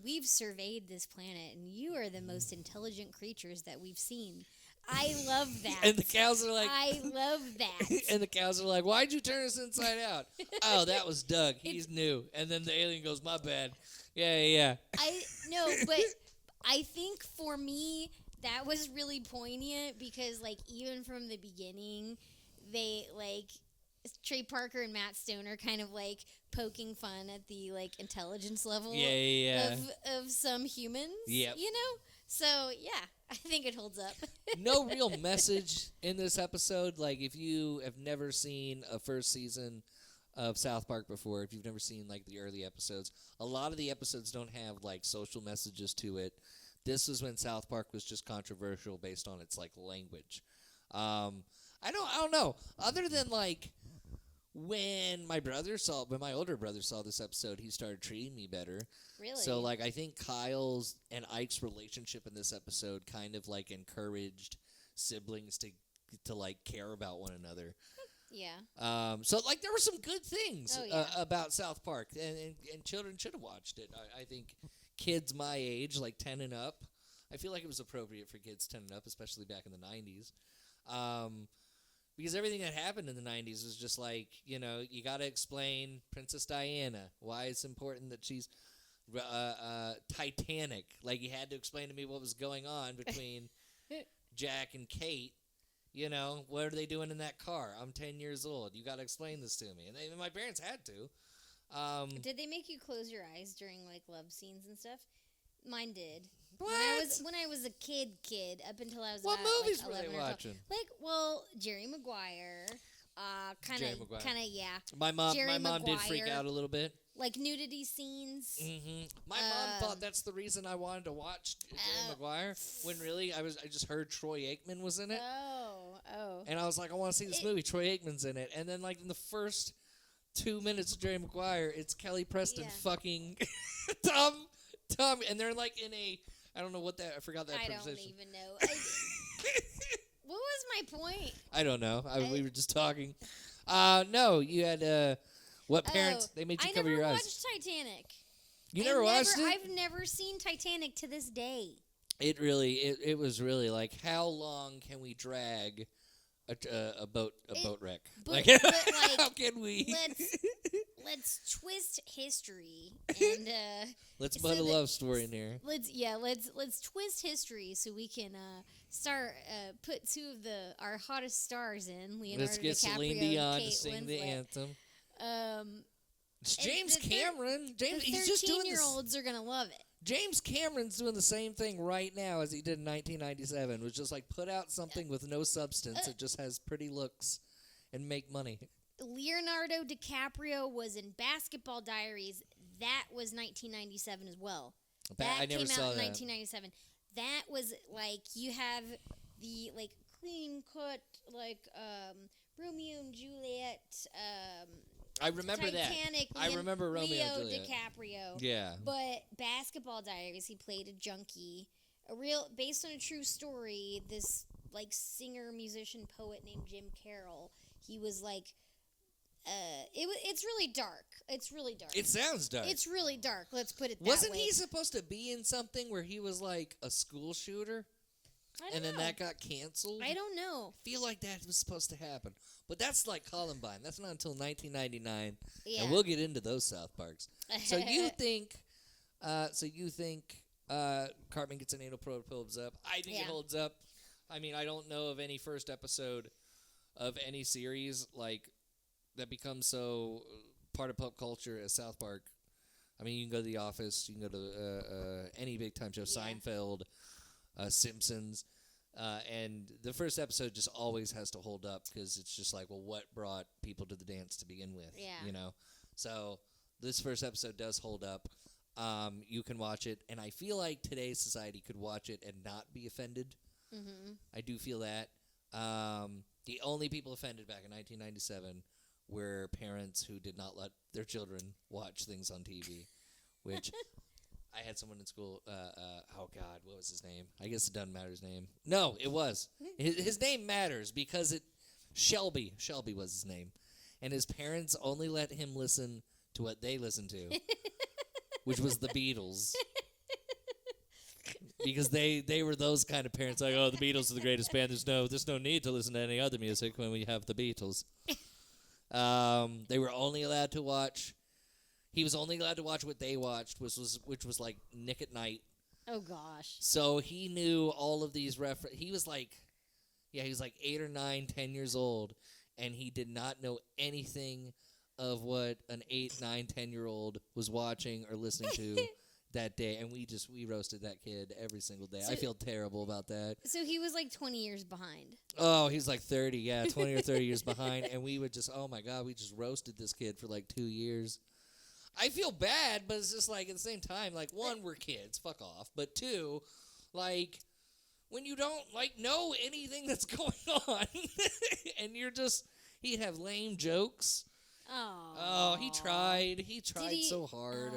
we've surveyed this planet, and you are the most intelligent creatures that we've seen. I love that. And the cows are like... I love that. And the cows are like, why'd you turn us inside out? Oh, that was Doug. He's new. And then the alien goes, my bad. Yeah. But I think for me, that was really poignant because, like, even from the beginning, they, like, Trey Parker and Matt Stone are kind of, like, poking fun at the, like, intelligence level of some humans, you know? So, yeah, I think it holds up. No real message in this episode. Like, if you have never seen a first season of South Park before, if you've never seen, like, the early episodes, a lot of the episodes don't have, like, social messages to it. This was when South Park was just controversial based on its, like, language. I don't know. Other than, like, when my older brother saw this episode, he started treating me better. Really? So, like, I think Kyle's and Ike's relationship in this episode kind of, like, encouraged siblings to like, care about one another. Yeah. So, like, there were some good things about South Park, and children should have watched it. I think kids my age, like 10 and up, I feel like it was appropriate for kids 10 and up, especially back in the 90s. Because everything that happened in the 90s was just like, you got to explain Princess Diana, why it's important that she's Titanic. Like, you had to explain to me what was going on between Jack and Kate. What are they doing in that car? I'm 10 years old. You got to explain this to me. And my parents had to. Did they make you close your eyes during, like, love scenes and stuff? Mine did. What? When I was a kid, up until I was what about, movies like, were 11 they or 12. watching? Like, well, Jerry Maguire. Kind of, yeah. My mom Maguire, did freak out a little bit. Like nudity scenes. Mm-hmm. My mom thought that's the reason I wanted to watch Jerry Maguire. When really, I just heard Troy Aikman was in it. Oh. And I was like, I want to see this movie. Troy Aikman's in it. And then, like, in the first 2 minutes of Jerry Maguire, it's Kelly Preston fucking Tom, and they're like in a, I don't know what that, I forgot that preposition. I don't even know. What was my point? I don't know. We were just talking. No, you had, what parents, they made you cover your eyes. I never watched Titanic. You never watched it? I've never seen Titanic to this day. It was really like, how long can we drag a boat wreck? But how can we? Let's twist history and let's put a love story in here. Let's twist history so we can start put two of our hottest stars in, Leonardo Let's get DiCaprio Celine Dion and Kate to sing Winslet. the anthem. It's And James Cameron. He's just doing this. 13-year-olds are gonna love it. James Cameron's doing the same thing right now as he did in 1997, which just like put out something with no substance. It just has pretty looks and make money. Leonardo DiCaprio was in Basketball Diaries. That was 1997 as well. I never saw in that. 1997. That was like, you have the like clean cut like Romeo and Juliet. I remember Titanic, that. I remember Romeo and Juliet. DiCaprio. Yeah. But Basketball Diaries, he played a junkie. Based on a true story, this like singer, musician, poet named Jim Carroll. He was like, it's really dark. It's really dark. It sounds dark. It's really dark. Let's put it that Wasn't way. he supposed to be in something where he was like a school shooter? Then that got canceled? I don't know. I feel like that was supposed to happen. But that's like Columbine. That's not until 1999. Yeah. And we'll get into those South Parks. So you think Cartman Gets an Anal Probe holds up? I think it holds up. I mean, I don't know of any first episode of any series like that becomes so part of pop culture as South Park. I mean, you can go to The Office, you can go to any big time show, Seinfeld, Simpsons, and the first episode just always has to hold up because it's just like, well, what brought people to the dance to begin with? Yeah. You know? So this first episode does hold up. You can watch it, and I feel like today's society could watch it and not be offended. Mm-hmm. I do feel that. The only people offended back in 1997 were parents who did not let their children watch things on TV, which I had someone in school, oh God, what was his name? I guess it doesn't matter his name. No, it was. His name matters because Shelby was his name. And his parents only let him listen to what they listened to, which was the Beatles. Because they were those kind of parents, like, oh, the Beatles are the greatest band. There's no need to listen to any other music when we have the Beatles. They were only allowed to watch. He was only allowed to watch what they watched, which was like Nick at Night. Oh gosh. So he knew all of these He was like 8 or 9, 10 years old, and he did not know anything of what an 8, 9, 10-year-old was watching or listening to. That day, and we roasted that kid every single day. I feel terrible about that. So he was like 20 years behind. Oh, he's like 30, 20 or 30 years behind, and we would just, oh my God, we just roasted this kid for like 2 years. I feel bad, but it's just like at the same time, like, one, we're kids, fuck off, but two, like, when you don't like know anything that's going on, and he'd have lame jokes. Oh, he tried so hard.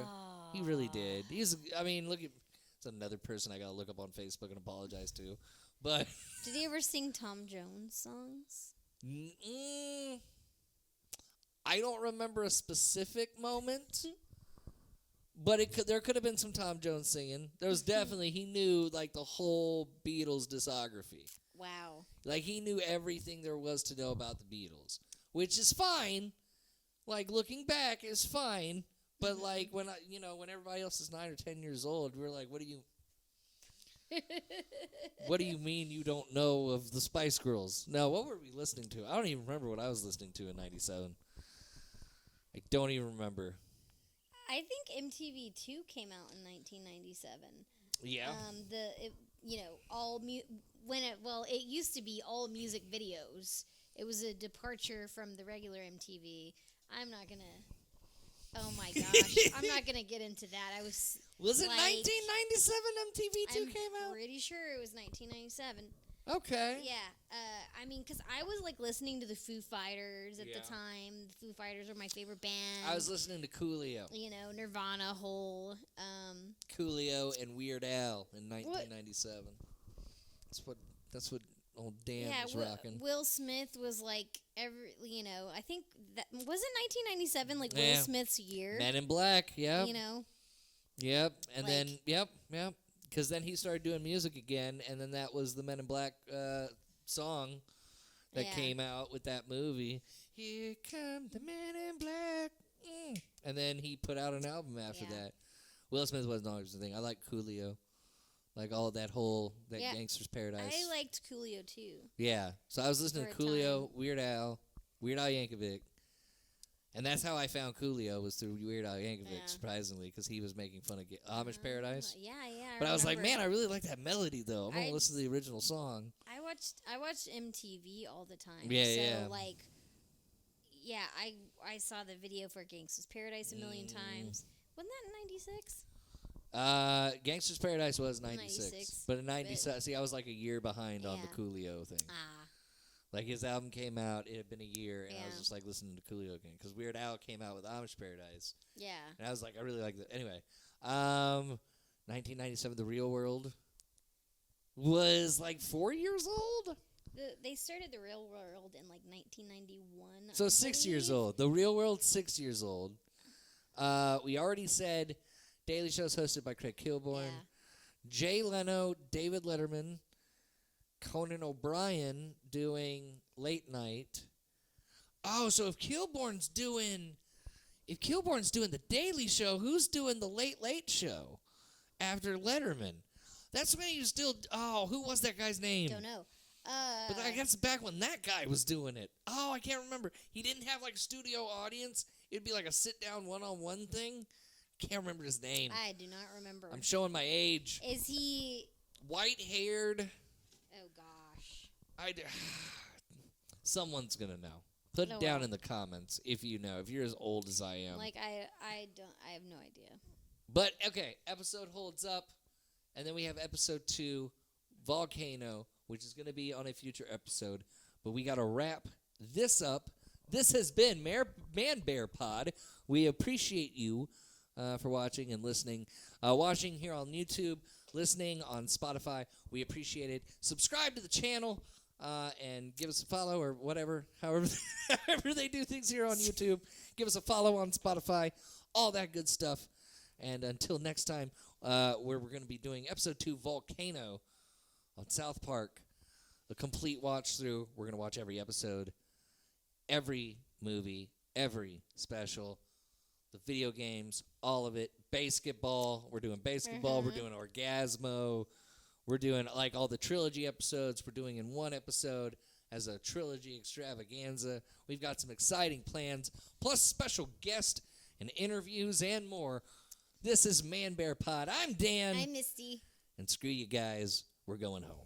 He really did. Look at, it's another person I gotta look up on Facebook and apologize to. But did he ever sing Tom Jones songs? I don't remember a specific moment, but there could have been some Tom Jones singing. There was definitely, he knew like the whole Beatles discography. Wow. Like he knew everything there was to know about the Beatles, which is fine. Like looking back is fine. But, like, when everybody else is 9 or 10 years old, we're like, what do you mean you don't know of the Spice Girls? Now, what were we listening to? I don't even remember what I was listening to in 97. I don't even remember. I think MTV2 came out in 1997. Yeah. It used to be all music videos. It was a departure from the regular MTV. I'm not going to... Oh my gosh! I'm not gonna get into that. Was it 1997 MTV2 came out? I'm pretty sure it was 1997. Okay. Yeah. Because I was like listening to the Foo Fighters at the time. The Foo Fighters were my favorite band. I was listening to Coolio. Nirvana, Hole. Coolio and Weird Al in 1997. That's what old Dan was rocking. Will Smith was like I think that was it 1997, like Will Smith's year. Men in Black, yeah. Yep, and like, then yep, because then he started doing music again, and then that was the Men in Black song that came out with that movie. Here come the Men in Black, and then he put out an album after that. Will Smith wasn't always the thing. I like Coolio. Like all of that Gangster's Paradise. I liked Coolio too. Yeah. So I was listening to Coolio, Weird Al Yankovic. And that's how I found Coolio, was through Weird Al Yankovic, surprisingly, because he was making fun of Amish Paradise. Yeah. But I was like, man, I really like that melody, though. I'm going to listen to the original song. I watched MTV all the time. Yeah. I saw the video for Gangsta's Paradise a million times. Wasn't that in 96? Gangster's Paradise was 96. But in 97, see, I was like a year behind on the Coolio thing. Like, his album came out, it had been a year, and I was just, like, listening to Coolio again. Because Weird Al came out with Amish Paradise. Yeah. And I was like, I really like that. Anyway, 1997, The Real World was, like, 4 years old? They started The Real World in, like, 1991. So 6 years old. The Real World, 6 years old. We already said Daily Show's hosted by Craig Kilborn. Yeah. Jay Leno, David Letterman, Conan O'Brien doing Late Night. Oh, so if Kilborn's doing the Daily Show, who's doing the Late Late Show after Letterman? That's when he was still. Oh, who was that guy's name? Don't know. But I guess back when that guy was doing it. Oh, I can't remember. He didn't have like a studio audience. It'd be like a sit down one-on-one thing. can't remember his name. I do not remember. I'm showing my age. Is he... White-haired. Oh, gosh. Someone's going to know. Put it down in the comments if you know, if you're as old as I am. Like, I have no idea. But, okay, episode holds up. And then we have episode 2, Volcano, which is going to be on a future episode. But we got to wrap this up. This has been ManBearPod. We appreciate you for watching and listening. Watching here on YouTube, listening on Spotify. We appreciate it. Subscribe to the channel and give us a follow or whatever. However they do things here on YouTube. Give us a follow on Spotify. All that good stuff. And until next time, where we're going to be doing episode 2, Volcano on South Park. A complete watch through. We're going to watch every episode, every movie, every special, the video games, all of it. Basketball. We're doing basketball. We're doing Orgasmo. We're doing like all the trilogy episodes. We're doing in one episode as a trilogy extravaganza. We've got some exciting plans, plus special guest and interviews and more. This is ManBearPod. I'm Dan. I'm Misty. And screw you guys. We're going home.